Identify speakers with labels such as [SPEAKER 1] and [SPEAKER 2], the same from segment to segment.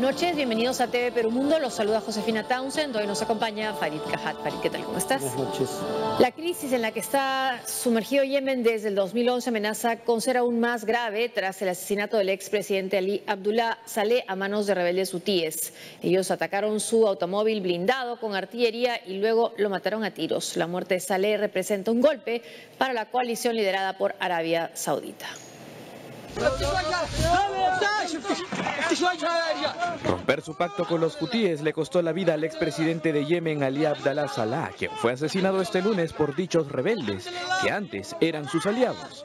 [SPEAKER 1] noches, bienvenidos a TV Perú Mundo. Los saluda Josefina Townsend. Hoy nos acompaña Farid Kahat. Farid, ¿qué tal? ¿Cómo estás?
[SPEAKER 2] Buenas noches.
[SPEAKER 1] La crisis en la que está sumergido Yemen desde el 2011 amenaza con ser aún más grave tras el asesinato del expresidente Ali Abdullah Saleh a manos de rebeldes hutíes. Ellos atacaron su automóvil blindado con artillería y luego lo mataron a tiros. La muerte de Saleh representa un golpe para la coalición liderada por Arabia Saudita.
[SPEAKER 3] Romper su pacto con los hutíes le costó la vida al expresidente de Yemen, Ali Abdullah Saleh, quien fue asesinado este lunes por dichos rebeldes, que antes eran sus aliados.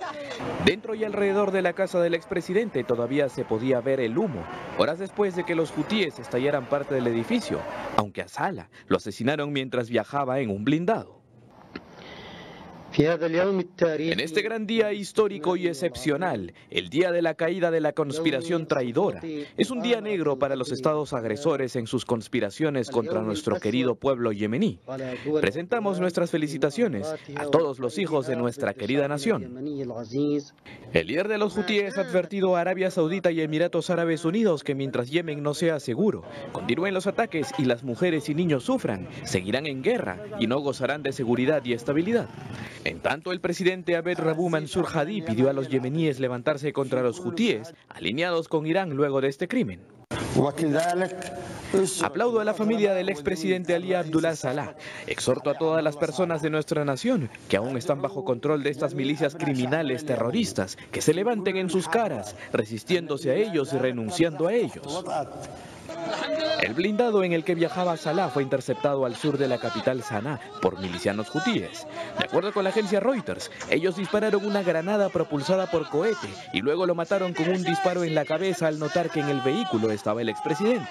[SPEAKER 3] Dentro y alrededor de la casa del expresidente todavía se podía ver el humo, horas después de que los hutíes estallaran parte del edificio, aunque a Saleh lo asesinaron mientras viajaba en un blindado. En este gran día histórico y excepcional, el día de la caída de la conspiración traidora, es un día negro para los estados agresores en sus conspiraciones contra nuestro querido pueblo yemení. Presentamos nuestras felicitaciones a todos los hijos de nuestra querida nación. El líder de los hutíes ha advertido a Arabia Saudita y Emiratos Árabes Unidos que mientras Yemen no sea seguro, continúen los ataques y las mujeres y niños sufran, seguirán en guerra y no gozarán de seguridad y estabilidad. En tanto, el presidente Abed Rabu Mansur Hadi pidió a los yemeníes levantarse contra los hutíes, alineados con Irán luego de este crimen. Aplaudo a la familia del expresidente Ali Abdullah Saleh. Exhorto a todas las personas de nuestra nación que aún están bajo control de estas milicias criminales terroristas que se levanten en sus caras, resistiéndose a ellos y renunciando a ellos. El blindado en el que viajaba Saleh fue interceptado al sur de la capital Sanaa por milicianos hutíes. De acuerdo con la agencia Reuters, ellos dispararon una granada propulsada por cohete y luego lo mataron con un disparo en la cabeza al notar que en el vehículo estaba el expresidente.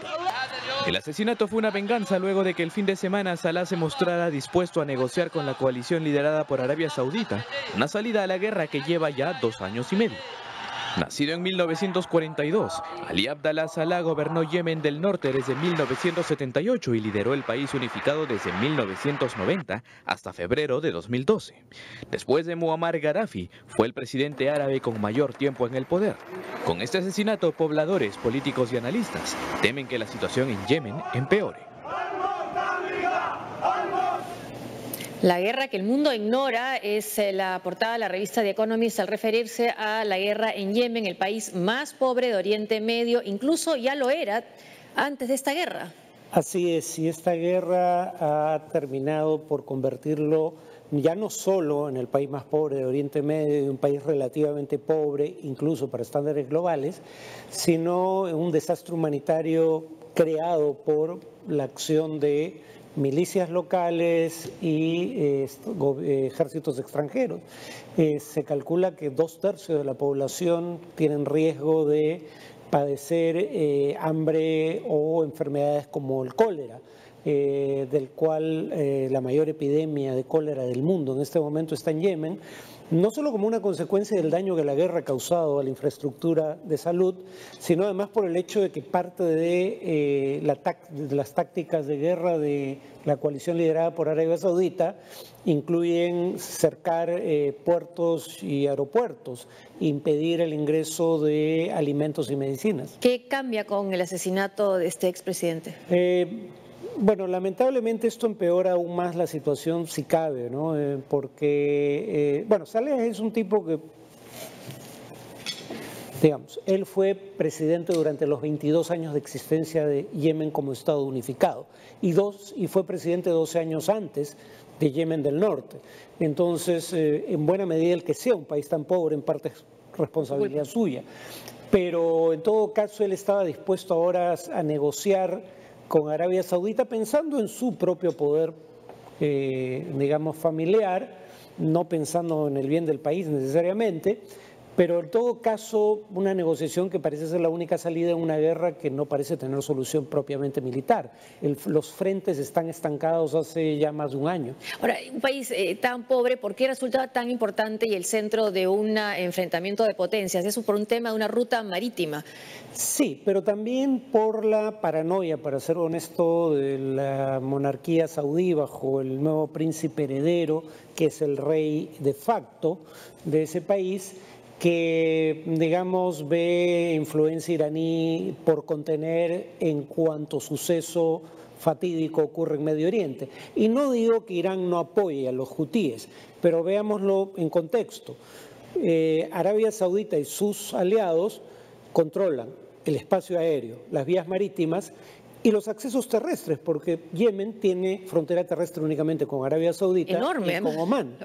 [SPEAKER 3] El asesinato fue una venganza luego de que el fin de semana Saleh se mostrara dispuesto a negociar con la coalición liderada por Arabia Saudita una salida a la guerra que lleva ya 2 años y medio. Nacido en 1942, Ali Abdullah Saleh gobernó Yemen del Norte desde 1978 y lideró el país unificado desde 1990 hasta febrero de 2012. Después de Muammar Gaddafi, fue el presidente árabe con mayor tiempo en el poder. Con este asesinato, pobladores, políticos y analistas temen que la situación en Yemen empeore.
[SPEAKER 1] La guerra que el mundo ignora es la portada de la revista The Economist al referirse a la guerra en Yemen, el país más pobre de Oriente Medio, incluso ya lo era antes de esta guerra.
[SPEAKER 2] Así es, y esta guerra ha terminado por convertirlo ya no solo en el país más pobre de Oriente Medio, un país relativamente pobre, incluso para estándares globales, sino en un desastre humanitario creado por la acción de milicias locales y ejércitos extranjeros. Se calcula que 2/3 de la población tienen riesgo de padecer hambre o enfermedades como el cólera, del cual la mayor epidemia de cólera del mundo en este momento está en Yemen, no solo como una consecuencia del daño que la guerra ha causado a la infraestructura de salud, sino además por el hecho de que parte de las tácticas de guerra de la coalición liderada por Arabia Saudita incluyen cercar puertos y aeropuertos, impedir el ingreso de alimentos y medicinas.
[SPEAKER 1] ¿Qué cambia con el asesinato de este expresidente?
[SPEAKER 2] Bueno, lamentablemente esto empeora aún más la situación si cabe, ¿no? Porque, bueno, Saleh es un tipo que, digamos, él fue presidente durante los 22 años de existencia de Yemen como Estado unificado y fue presidente 12 años antes de Yemen del Norte. Entonces, en buena medida el que sea un país tan pobre en parte es responsabilidad suya. Pero en todo caso él estaba dispuesto ahora a negociar con Arabia Saudita pensando en su propio poder, digamos, familiar, no pensando en el bien del país necesariamente, pero en todo caso una negociación que parece ser la única salida en una guerra que no parece tener solución propiamente militar. Los frentes están estancados hace ya más de un año.
[SPEAKER 1] Ahora, un país tan pobre, ¿por qué resulta tan importante y el centro de un enfrentamiento de potencias? Eso por un tema de una ruta marítima.
[SPEAKER 2] Sí, pero también por la paranoia, para ser honesto, de la monarquía saudí bajo el nuevo príncipe heredero, que es el rey de facto de ese país, que, digamos, ve influencia iraní por contener en cuanto suceso fatídico ocurre en Medio Oriente. Y no digo que Irán no apoye a los hutíes, pero veámoslo en contexto. Arabia Saudita y sus aliados controlan el espacio aéreo, las vías marítimas y los accesos terrestres, porque Yemen tiene frontera terrestre únicamente con Arabia Saudita y con Omán.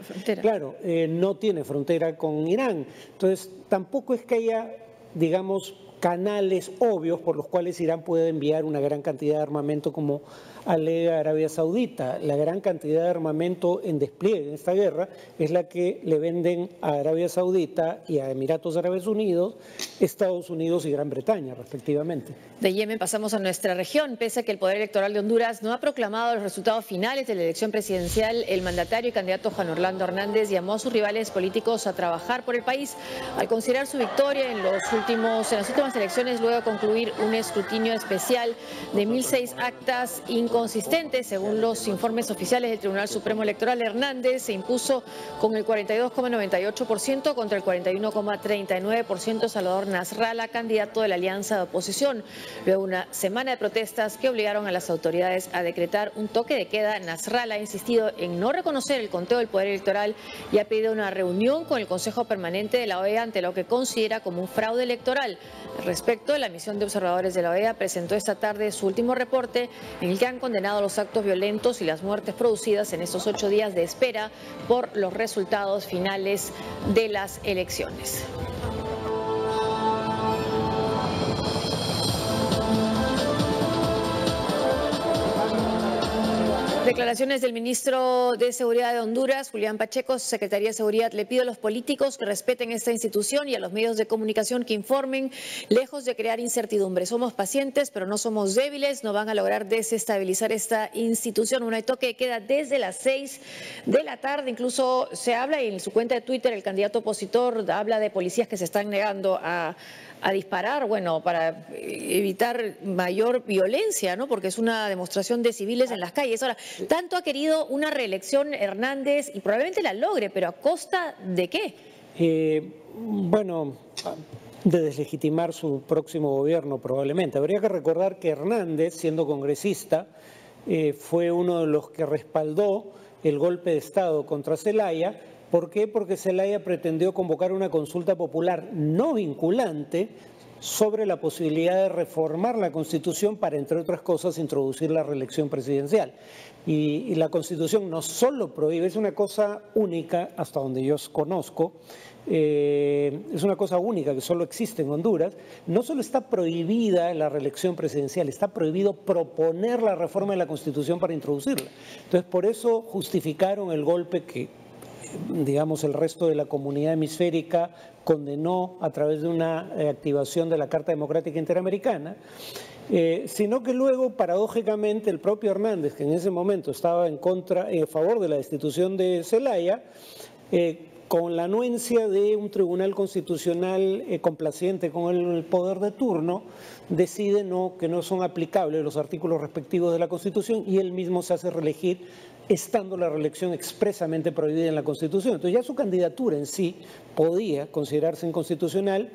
[SPEAKER 2] Claro, no tiene frontera con Irán. Entonces, tampoco es que haya, digamos, canales obvios por los cuales Irán puede enviar una gran cantidad de armamento como alega Arabia Saudita. La gran cantidad de armamento en despliegue en esta guerra es la que le venden a Arabia Saudita y a Emiratos Árabes Unidos, Estados Unidos y Gran Bretaña, respectivamente.
[SPEAKER 1] De Yemen pasamos a nuestra región. Pese a que el Poder Electoral de Honduras no ha proclamado los resultados finales de la elección presidencial, el mandatario y candidato Juan Orlando Hernández llamó a sus rivales políticos a trabajar por el país al considerar su victoria en las últimas elecciones luego de concluir un escrutinio especial de 1.006 actas inconsistentes. Según los informes oficiales del Tribunal Supremo Electoral, Hernández se impuso con el 42,98% contra el 41,39% Salvador Nasralla, candidato de la alianza de oposición. Luego de una semana de protestas que obligaron a las autoridades a decretar un toque de queda, Nasralla ha insistido en no reconocer el conteo del Poder Electoral y ha pedido una reunión con el Consejo Permanente de la OEA ante lo que considera como un fraude electoral. Al respecto, la misión de observadores de la OEA presentó esta tarde su último reporte en el que han condenado los actos violentos y las muertes producidas en estos 8 días de espera por los resultados finales de las elecciones. Declaraciones del ministro de Seguridad de Honduras, Julián Pacheco. Secretaría de Seguridad le pide a los políticos que respeten esta institución y a los medios de comunicación que informen, lejos de crear incertidumbre. Somos pacientes, pero no somos débiles, no van a lograr desestabilizar esta institución. Un toque de queda desde las 6 de la tarde, incluso se habla y en su cuenta de Twitter el candidato opositor habla de policías que se están negando a disparar, bueno, para evitar mayor violencia, ¿no? Porque es una demostración de civiles en las calles. Ahora, tanto ha querido una reelección Hernández y probablemente la logre, pero ¿a costa de qué?
[SPEAKER 2] Bueno, de deslegitimar su próximo gobierno probablemente. Habría que recordar que Hernández, siendo congresista, fue uno de los que respaldó el golpe de Estado contra Zelaya. ¿Por qué? Porque Zelaya pretendió convocar una consulta popular no vinculante sobre la posibilidad de reformar la Constitución para, entre otras cosas, introducir la reelección presidencial. Y la Constitución no solo prohíbe, es una cosa única hasta donde yo conozco, es una cosa única que solo existe en Honduras, no solo está prohibida la reelección presidencial, está prohibido proponer la reforma de la Constitución para introducirla. Entonces, por eso justificaron el golpe que, digamos, el resto de la comunidad hemisférica condenó a través de una activación de la Carta Democrática Interamericana, sino que luego, paradójicamente, el propio Hernández, que en ese momento estaba en favor de la destitución de Zelaya, con la anuencia de un tribunal constitucional complaciente con el poder de turno, decide que no son aplicables los artículos respectivos de la Constitución y él mismo se hace reelegir, estando la reelección expresamente prohibida en la Constitución. Entonces ya su candidatura en sí podía considerarse inconstitucional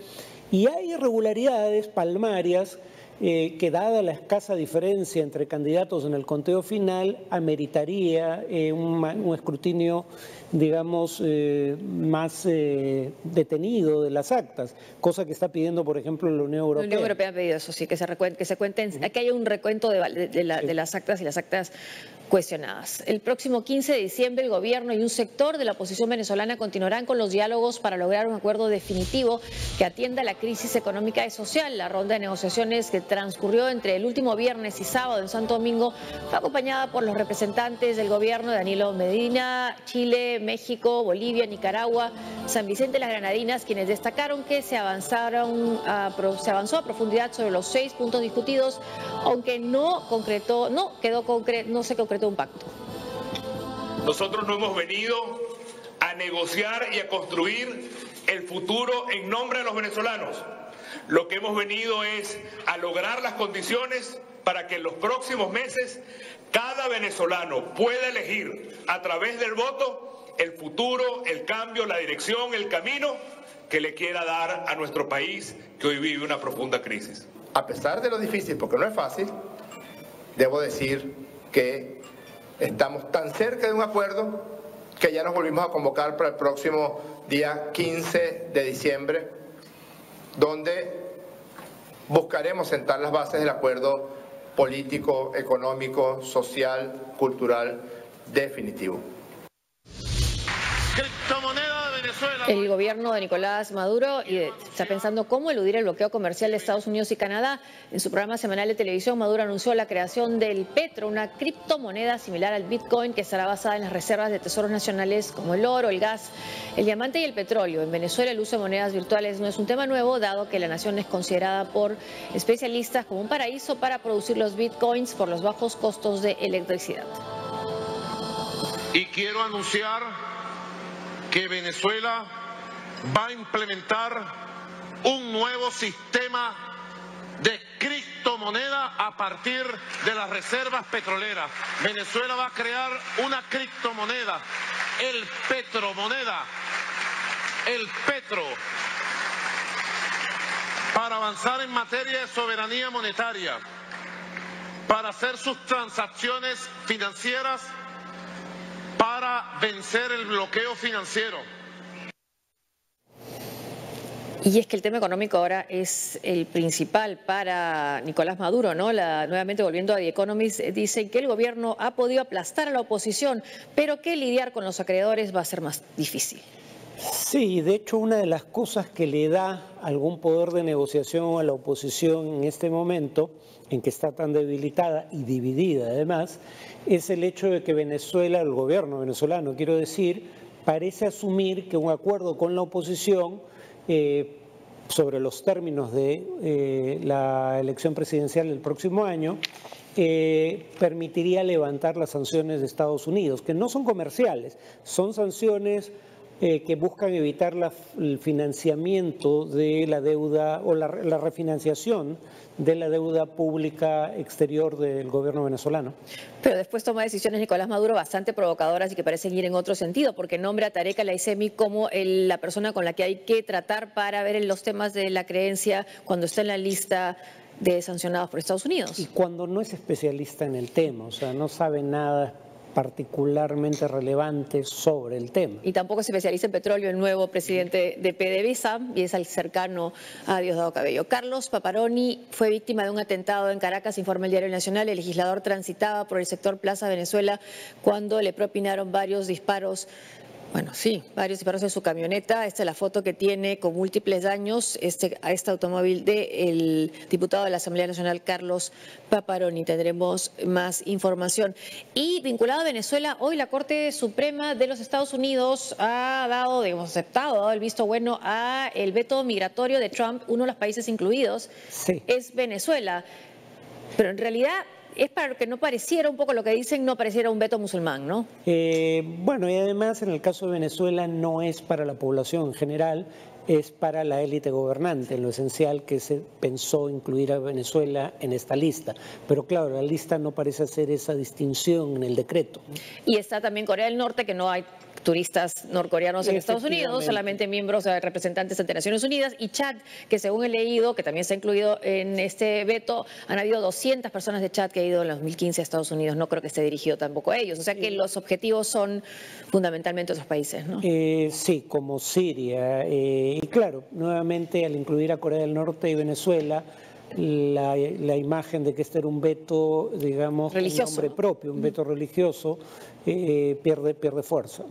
[SPEAKER 2] y hay irregularidades palmarias que, dada la escasa diferencia entre candidatos en el conteo final, ameritaría un escrutinio, digamos, más detenido de las actas, cosa que está pidiendo, por ejemplo, la Unión Europea.
[SPEAKER 1] La Unión Europea ha pedido eso, sí, que se cuenten, que haya un recuento de las actas y las actas cuestionadas. El próximo 15 de diciembre el gobierno y un sector de la oposición venezolana continuarán con los diálogos para lograr un acuerdo definitivo que atienda la crisis económica y social. La ronda de negociaciones que transcurrió entre el último viernes y sábado en Santo Domingo fue acompañada por los representantes del gobierno de Danilo Medina, Chile, México, Bolivia, Nicaragua, San Vicente de las Granadinas, quienes destacaron que se avanzó a profundidad sobre los 6 puntos discutidos, aunque no se concretó un pacto.
[SPEAKER 4] Nosotros no hemos venido a negociar y a construir el futuro en nombre de los venezolanos. Lo que hemos venido es a lograr las condiciones para que en los próximos meses cada venezolano pueda elegir a través del voto el futuro, el cambio, la dirección, el camino que le quiera dar a nuestro país que hoy vive una profunda crisis.
[SPEAKER 5] A pesar de lo difícil, porque no es fácil, debo decir que estamos tan cerca de un acuerdo que ya nos volvimos a convocar para el próximo día 15 de diciembre, donde buscaremos sentar las bases del acuerdo político, económico, social, cultural definitivo.
[SPEAKER 1] El gobierno de Nicolás Maduro está pensando cómo eludir el bloqueo comercial de Estados Unidos y Canadá. En su programa semanal de televisión, Maduro anunció la creación del Petro, una criptomoneda similar al Bitcoin que estará basada en las reservas de tesoros nacionales como el oro, el gas, el diamante y el petróleo. En Venezuela el uso de monedas virtuales no es un tema nuevo, dado que la nación es considerada por especialistas como un paraíso para producir los Bitcoins por los bajos costos de electricidad.
[SPEAKER 6] Y quiero anunciar que Venezuela va a implementar un nuevo sistema de criptomoneda a partir de las reservas petroleras. Venezuela va a crear una criptomoneda, el Petromoneda, el Petro, para avanzar en materia de soberanía monetaria, para hacer sus transacciones financieras, para vencer el bloqueo financiero.
[SPEAKER 1] Y es que el tema económico ahora es el principal para Nicolás Maduro, ¿no? Nuevamente volviendo a The Economist, dicen que el gobierno ha podido aplastar a la oposición, pero que lidiar con los acreedores va a ser más difícil.
[SPEAKER 2] Sí, de hecho una de las cosas que le da algún poder de negociación a la oposición en este momento, en que está tan debilitada y dividida además, es el hecho de que Venezuela, el gobierno venezolano, quiero decir, parece asumir que un acuerdo con la oposición sobre los términos de la elección presidencial del próximo año permitiría levantar las sanciones de Estados Unidos, que no son comerciales, son sanciones que buscan evitar el financiamiento de la deuda o la refinanciación de la deuda pública exterior del gobierno venezolano.
[SPEAKER 1] Pero después toma decisiones Nicolás Maduro bastante provocadoras y que parecen ir en otro sentido, porque nombra a Tarek El-Aissemi como la persona con la que hay que tratar para ver en los temas de la creencia cuando está en la lista de sancionados por Estados Unidos.
[SPEAKER 2] Y cuando no es especialista en el tema, o sea, no sabe nada particularmente relevante sobre el tema.
[SPEAKER 1] Y tampoco se especializa en petróleo el nuevo presidente de PDVSA y es el cercano a Diosdado Cabello. Carlos Paparoni fue víctima de un atentado en Caracas, informa el Diario Nacional. El legislador transitaba por el sector Plaza Venezuela cuando le propinaron varios disparos. Bueno, sí, varios disparos en su camioneta. Esta es la foto que tiene con múltiples daños a este automóvil del diputado de la Asamblea Nacional, Carlos Paparoni. Tendremos más información. Y vinculado a Venezuela, hoy la Corte Suprema de los Estados Unidos ha dado, aceptado el visto bueno a el veto migratorio de Trump. Uno de los países incluidos es Venezuela. Pero en realidad es para que no pareciera un poco lo que dicen, no pareciera un veto musulmán, ¿no?
[SPEAKER 2] Bueno, y además en el caso de Venezuela no es para la población en general, es para la élite gobernante, en lo esencial que se pensó incluir a Venezuela en esta lista. Pero claro, la lista no parece hacer esa distinción en el decreto.
[SPEAKER 1] Y está también Corea del Norte, que no hay turistas norcoreanos en Estados Unidos, solamente miembros, representantes ante Naciones Unidas, y Chad, que según he leído, que también se ha incluido en este veto, han habido 200 personas de Chad que han ido en el 2015 a Estados Unidos, no creo que esté dirigido tampoco a ellos, o sea que los objetivos son fundamentalmente otros países, ¿no?
[SPEAKER 2] Sí, como Siria, y claro, nuevamente al incluir a Corea del Norte y Venezuela, la imagen de que este era un veto, digamos,
[SPEAKER 1] religioso,
[SPEAKER 2] un nombre propio, un veto religioso, pierde fuerza.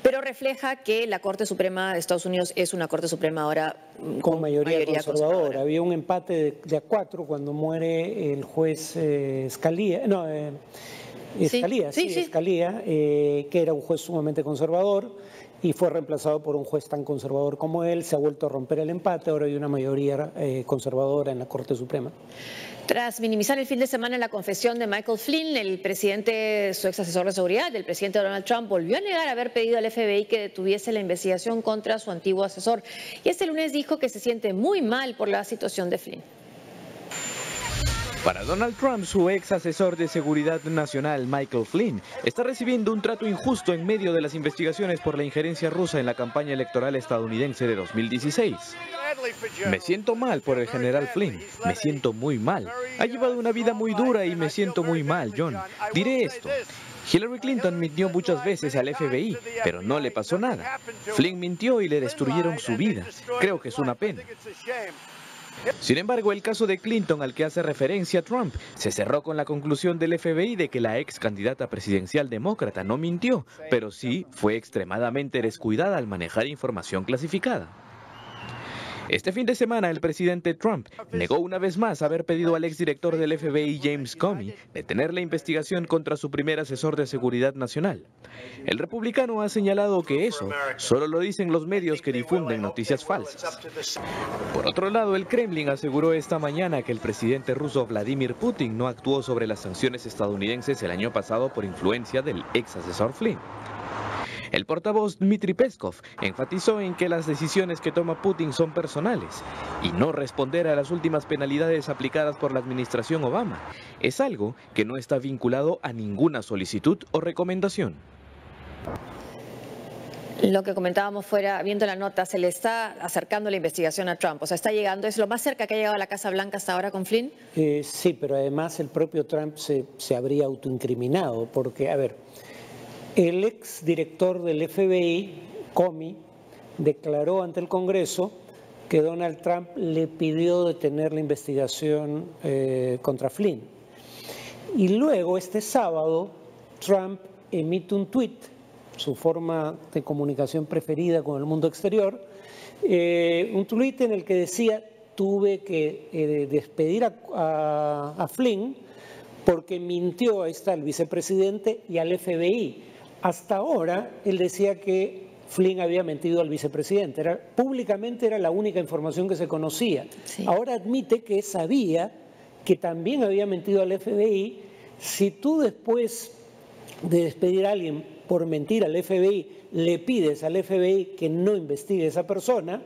[SPEAKER 1] Pero refleja que la Corte Suprema de Estados Unidos es una Corte Suprema ahora
[SPEAKER 2] con mayoría conservadora. Había un empate de a 4 cuando muere el juez Scalia, que era un juez sumamente conservador y fue reemplazado por un juez tan conservador como él. Se ha vuelto a romper el empate, ahora hay una mayoría conservadora en la Corte Suprema.
[SPEAKER 1] Tras minimizar el fin de semana la confesión de Michael Flynn, el presidente, su ex asesor de seguridad, el presidente Donald Trump, volvió a negar haber pedido al FBI que detuviese la investigación contra su antiguo asesor. Y este lunes dijo que se siente muy mal por la situación de Flynn.
[SPEAKER 3] Para Donald Trump, su ex asesor de seguridad nacional, Michael Flynn, está recibiendo un trato injusto en medio de las investigaciones por la injerencia rusa en la campaña electoral estadounidense de 2016. Me siento mal por el general Flynn, me siento muy mal. Ha llevado una vida muy dura y me siento muy mal, John. Diré esto. Hillary Clinton mintió muchas veces al FBI, pero no le pasó nada. Flynn mintió y le destruyeron su vida. Creo que es una pena. Sin embargo, el caso de Clinton al que hace referencia Trump se cerró con la conclusión del FBI de que la ex candidata presidencial demócrata no mintió, pero sí fue extremadamente descuidada al manejar información clasificada. Este fin de semana, el presidente Trump negó una vez más haber pedido al exdirector del FBI, James Comey, detener la investigación contra su primer asesor de seguridad nacional. El republicano ha señalado que eso solo lo dicen los medios que difunden noticias falsas. Por otro lado, el Kremlin aseguró esta mañana que el presidente ruso Vladimir Putin no actuó sobre las sanciones estadounidenses el año pasado por influencia del ex asesor Flynn. El portavoz Dmitry Peskov enfatizó en que las decisiones que toma Putin son personales y no responder a las últimas penalidades aplicadas por la administración Obama es algo que no está vinculado a ninguna solicitud o recomendación.
[SPEAKER 1] Lo que comentábamos fuera, viendo la nota, se le está acercando la investigación a Trump, o sea, está llegando, ¿es lo más cerca que ha llegado a la Casa Blanca hasta ahora con Flynn?
[SPEAKER 2] Sí, pero además el propio Trump se habría autoincriminado porque, a ver, el ex director del FBI, Comey, declaró ante el Congreso que Donald Trump le pidió detener la investigación contra Flynn. Y luego, este sábado, Trump emite un tuit, su forma de comunicación preferida con el mundo exterior, un tuit en el que decía: tuve que despedir a Flynn porque mintió, ahí está, al vicepresidente y al FBI. Hasta ahora, él decía que Flynn había mentido al vicepresidente. Públicamente era la única información que se conocía. Sí. Ahora admite que sabía que también había mentido al FBI. Si tú después de despedir a alguien por mentir al FBI, le pides al FBI que no investigue a esa persona,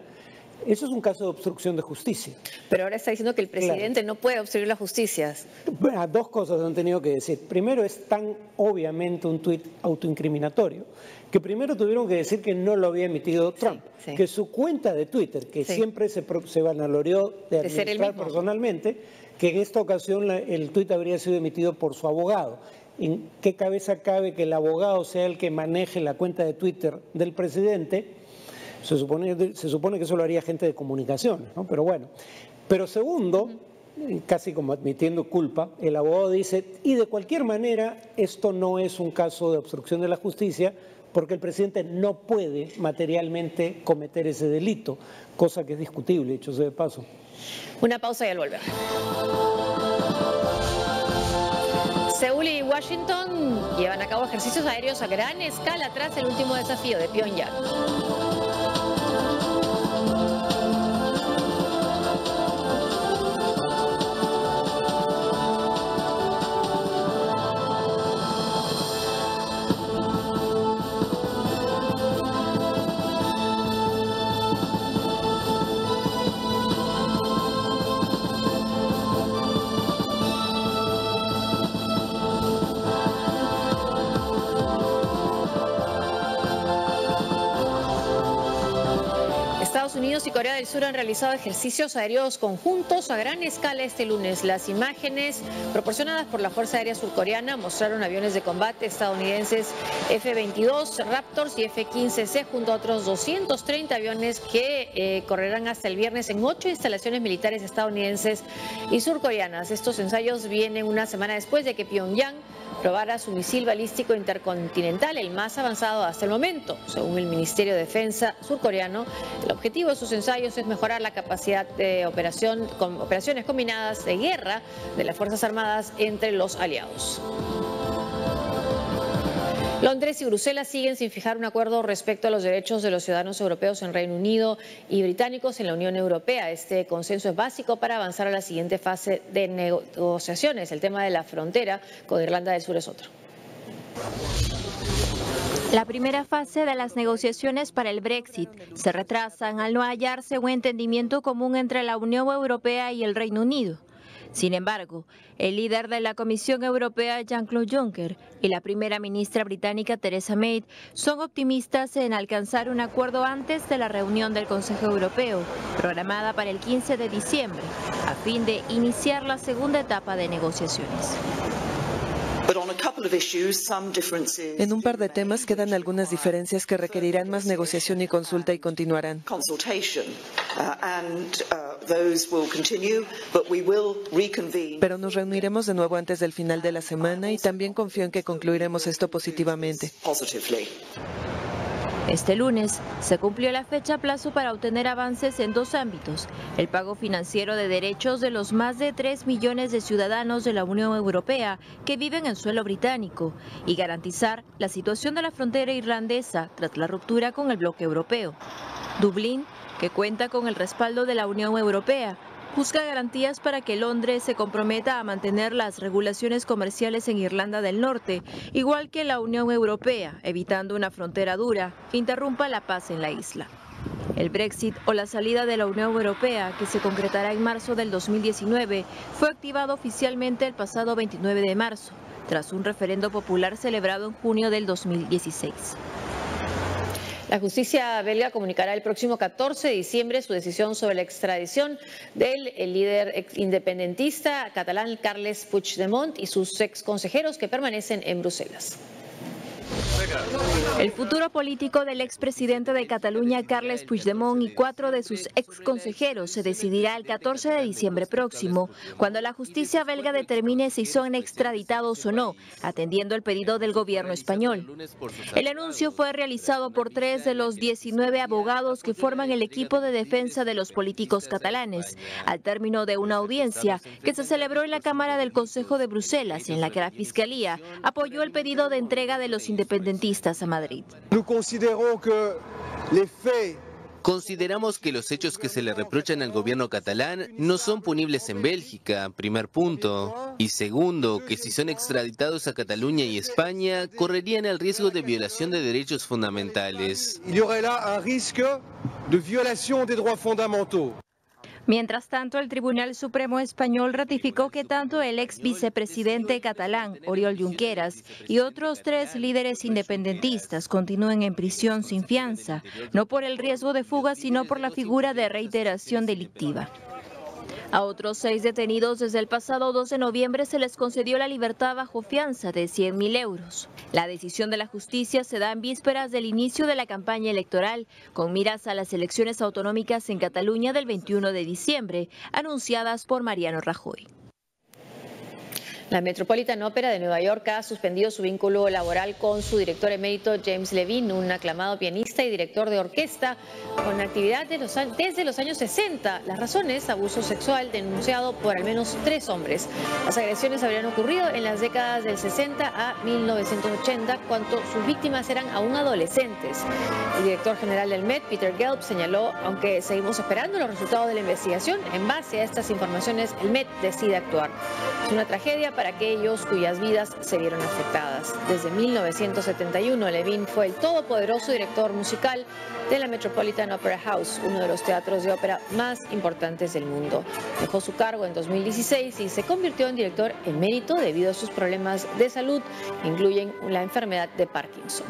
[SPEAKER 2] eso es un caso de obstrucción de justicia.
[SPEAKER 1] Pero ahora está diciendo que el presidente no puede obstruir la justicia.
[SPEAKER 2] Bueno, dos cosas han tenido que decir. Primero, es tan obviamente un tuit autoincriminatorio que primero tuvieron que decir que no lo había emitido Trump, que su cuenta de Twitter, que siempre se vanaglorió de administrar personalmente, que en esta ocasión el tuit habría sido emitido por su abogado. ¿En qué cabeza cabe que el abogado sea el que maneje la cuenta de Twitter del presidente? Se supone que eso lo haría gente de comunicaciones, ¿no? Pero bueno. Pero segundo, casi como admitiendo culpa, el abogado dice: y de cualquier manera, esto no es un caso de obstrucción de la justicia, porque el presidente no puede materialmente cometer ese delito, cosa que es discutible, dicho sea de paso.
[SPEAKER 1] Una pausa y al volver. Seúl y Washington llevan a cabo ejercicios aéreos a gran escala tras el último desafío de Pyongyang. Estados Unidos y Corea del Sur han realizado ejercicios aéreos conjuntos a gran escala este lunes. Las imágenes proporcionadas por la Fuerza Aérea Surcoreana mostraron aviones de combate estadounidenses F-22 Raptors y F-15C junto a otros 230 aviones que correrán hasta el viernes en 8 instalaciones militares estadounidenses y surcoreanas. Estos ensayos vienen una semana después de que Pyongyang probara su misil balístico intercontinental, el más avanzado hasta el momento. Según el Ministerio de Defensa surcoreano, el objetivo de sus ensayos es mejorar la capacidad de operaciones combinadas de guerra de las Fuerzas Armadas entre los aliados. Londres y Bruselas siguen sin fijar un acuerdo respecto a los derechos de los ciudadanos europeos en Reino Unido y británicos en la Unión Europea. Este consenso es básico para avanzar a la siguiente fase de negociaciones. El tema de la frontera con Irlanda del Sur es otro.
[SPEAKER 7] La primera fase de las negociaciones para el Brexit se retrasan al no hallarse un entendimiento común entre la Unión Europea y el Reino Unido. Sin embargo, el líder de la Comisión Europea, Jean-Claude Juncker, y la primera ministra británica, Theresa May, son optimistas en alcanzar un acuerdo antes de la reunión del Consejo Europeo, programada para el 15 de diciembre, a fin de iniciar la segunda etapa de negociaciones.
[SPEAKER 8] En un par de temas quedan algunas diferencias que requerirán más negociación y consulta y continuarán. Pero nos reuniremos de nuevo antes del final de la semana y también confío en que concluiremos esto positivamente.
[SPEAKER 7] Este lunes se cumplió la fecha plazo para obtener avances en dos ámbitos: el pago financiero de derechos de los más de 3 millones de ciudadanos de la Unión Europea que viven en suelo británico y garantizar la situación de la frontera irlandesa tras la ruptura con el bloque europeo. Dublín, que cuenta con el respaldo de la Unión Europea, busca garantías para que Londres se comprometa a mantener las regulaciones comerciales en Irlanda del Norte, igual que la Unión Europea, evitando una frontera dura que interrumpa la paz en la isla. El Brexit, o la salida de la Unión Europea, que se concretará en marzo del 2019, fue activado oficialmente el pasado 29 de marzo, tras un referendo popular celebrado en junio del 2016.
[SPEAKER 1] La justicia belga comunicará el próximo 14 de diciembre su decisión sobre la extradición del líder independentista catalán Carles Puigdemont y sus ex consejeros que permanecen en Bruselas.
[SPEAKER 7] El futuro político del expresidente de Cataluña, Carles Puigdemont, y 4 de sus ex consejeros se decidirá el 14 de diciembre próximo, cuando la justicia belga determine si son extraditados o no, atendiendo el pedido del gobierno español. El anuncio fue realizado por 3 de los 19 abogados que forman el equipo de defensa de los políticos catalanes, al término de una audiencia que se celebró en la Cámara del Consejo de Bruselas, en la que la Fiscalía apoyó el pedido de entrega de los independentistas a Madrid.
[SPEAKER 9] Consideramos que los hechos que se le reprochan al gobierno catalán no son punibles en Bélgica, primer punto. Y segundo, que si son extraditados a Cataluña y España, correrían el riesgo de violación de derechos fundamentales.
[SPEAKER 7] Mientras tanto, el Tribunal Supremo Español ratificó que tanto el ex vicepresidente catalán, Oriol Junqueras, y otros 3 líderes independentistas continúen en prisión sin fianza, no por el riesgo de fuga, sino por la figura de reiteración delictiva. A otros 6 detenidos desde el pasado 2 de noviembre se les concedió la libertad bajo fianza de 100.000 euros. La decisión de la justicia se da en vísperas del inicio de la campaña electoral, con miras a las elecciones autonómicas en Cataluña del 21 de diciembre, anunciadas por Mariano Rajoy.
[SPEAKER 1] La Metropolitan Opera de Nueva York ha suspendido su vínculo laboral con su director emérito James Levine, un aclamado pianista y director de orquesta con actividad desde los años 60. Las razones: abuso sexual denunciado por al menos 3 hombres. Las agresiones habrían ocurrido en las décadas del 60 a 1980, cuando sus víctimas eran aún adolescentes. El director general del Met, Peter Gelb, señaló: aunque seguimos esperando los resultados de la investigación, en base a estas informaciones el Met decide actuar. Es una tragedia para aquellos cuyas vidas se vieron afectadas. Desde 1971, Levine fue el todopoderoso director musical de la Metropolitan Opera House, uno de los teatros de ópera más importantes del mundo. Dejó su cargo en 2016 y se convirtió en director emérito debido a sus problemas de salud, que incluyen la enfermedad de Parkinson.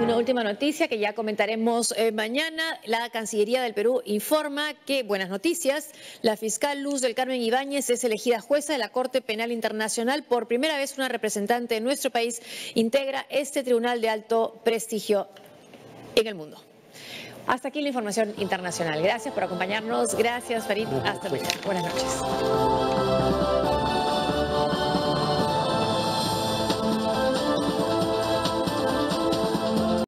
[SPEAKER 1] Una última noticia que ya comentaremos mañana. La Cancillería del Perú informa que, buenas noticias, la fiscal Luz del Carmen Ibáñez es elegida jueza de la Corte Penal Internacional. Por primera vez una representante de nuestro país integra este tribunal de alto prestigio en el mundo. Hasta aquí la información internacional. Gracias por acompañarnos. Gracias, Farid. Hasta mañana. Buenas noches.